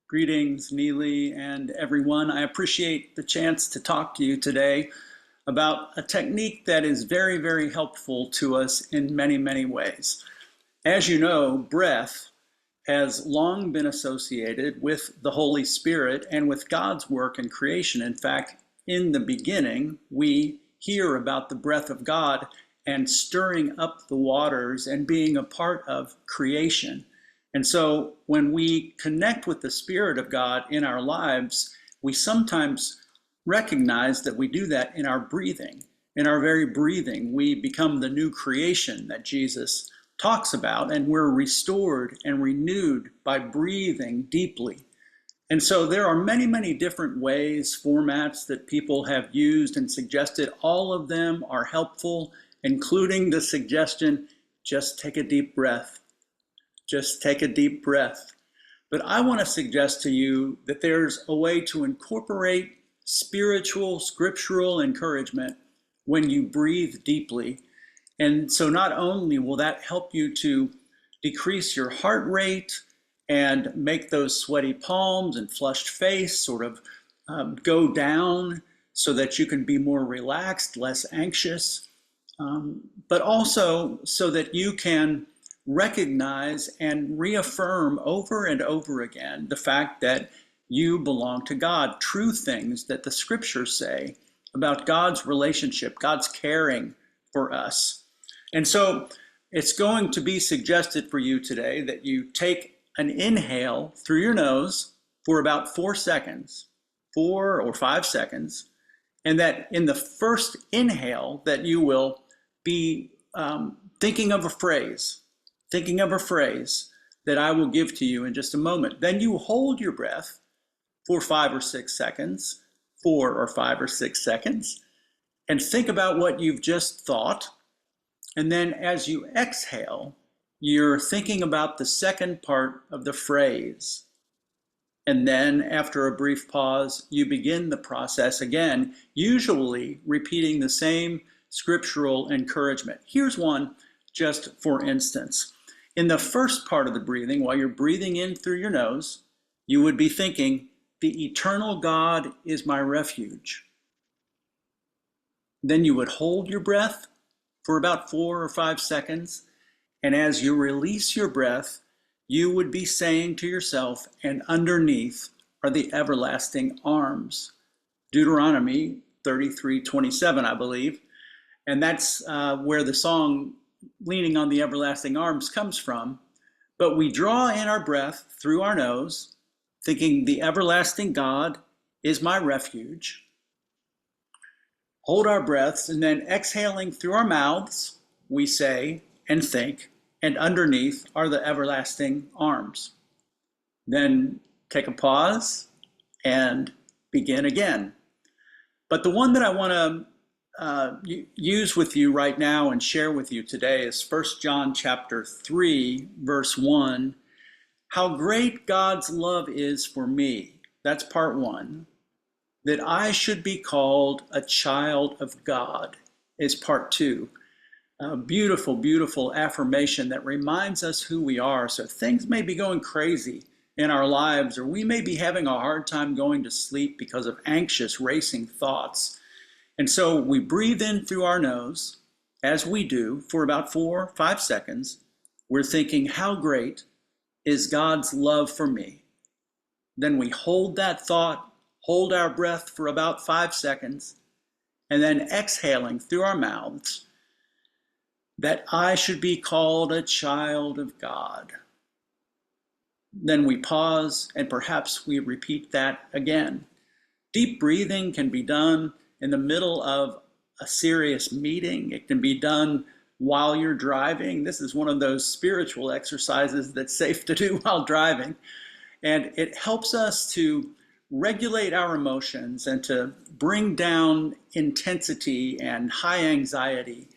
Greetings, Neely and everyone. I appreciate the chance to talk to you today about a technique that is very, very helpful to us in many, many ways. As you know, breath has long been associated with the Holy Spirit and with God's work in creation. In fact, in the beginning, we hear about the breath of God and stirring up the waters and being a part of creation. And so when we connect with the Spirit of God in our lives, we sometimes recognize that we do that in our breathing. In our very breathing, we become the new creation that Jesus talks about, and we're restored and renewed by breathing deeply. And so there are many, many different ways, formats that people have used and suggested. All of them are helpful, including the suggestion, just take a deep breath. Just take a deep breath. But I want to suggest to you that there's a way to incorporate spiritual, scriptural encouragement when you breathe deeply. And so not only will that help you to decrease your heart rate and make those sweaty palms and flushed face sort of go down so that you can be more relaxed, less anxious, but also so that you can recognize and reaffirm over and over again the fact that you belong to God, true things that the scriptures say about God's relationship, God's caring for us. And so it's going to be suggested for you today that you take an inhale through your nose for about 4 seconds, 4 or 5 seconds, and that in the first inhale that you will be thinking of a phrase that I will give to you in just a moment. Then you hold your breath for 5 or 6 seconds, 4 or 5 or 6 seconds, and think about what you've just thought. And then as you exhale, you're thinking about the second part of the phrase. And then after a brief pause, you begin the process again, usually repeating the same scriptural encouragement. Here's one just for instance. In the first part of the breathing, while you're breathing in through your nose, you would be thinking, the eternal God is my refuge. Then you would hold your breath for about 4 or 5 seconds. And as you release your breath, you would be saying to yourself, and underneath are the everlasting arms. Deuteronomy 33:27, I believe. And that's where the song Leaning on the Everlasting Arms comes from. But we draw in our breath through our nose, thinking the everlasting God is my refuge. Hold our breaths, and then exhaling through our mouths, we say and think, and underneath are the everlasting arms. Then take a pause and begin again. But the one that I want to use with you right now and share with you today is 1 John chapter 3, verse 1. How great God's love is for me. That's part 1. That I should be called a child of God is part 2. A beautiful, beautiful affirmation that reminds us who we are. So things may be going crazy in our lives, or we may be having a hard time going to sleep because of anxious, racing thoughts. And so we breathe in through our nose, as we do, for about 4 or 5 seconds. We're thinking, how great is God's love for me? Then we hold that thought, hold our breath for about 5 seconds, and then exhaling through our mouths, that I should be called a child of God. Then we pause, and perhaps we repeat that again. Deep breathing can be done in the middle of a serious meeting. It can be done while you're driving. This is one of those spiritual exercises that's safe to do while driving. And it helps us to regulate our emotions and to bring down intensity and high anxiety,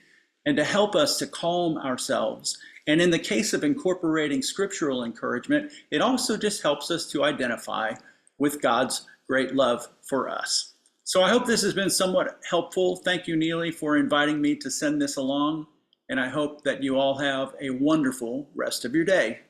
and to help us to calm ourselves. And in the case of incorporating scriptural encouragement, it also just helps us to identify with God's great love for us. So I hope this has been somewhat helpful. Thank you, Neely, for inviting me to send this along. And I hope that you all have a wonderful rest of your day.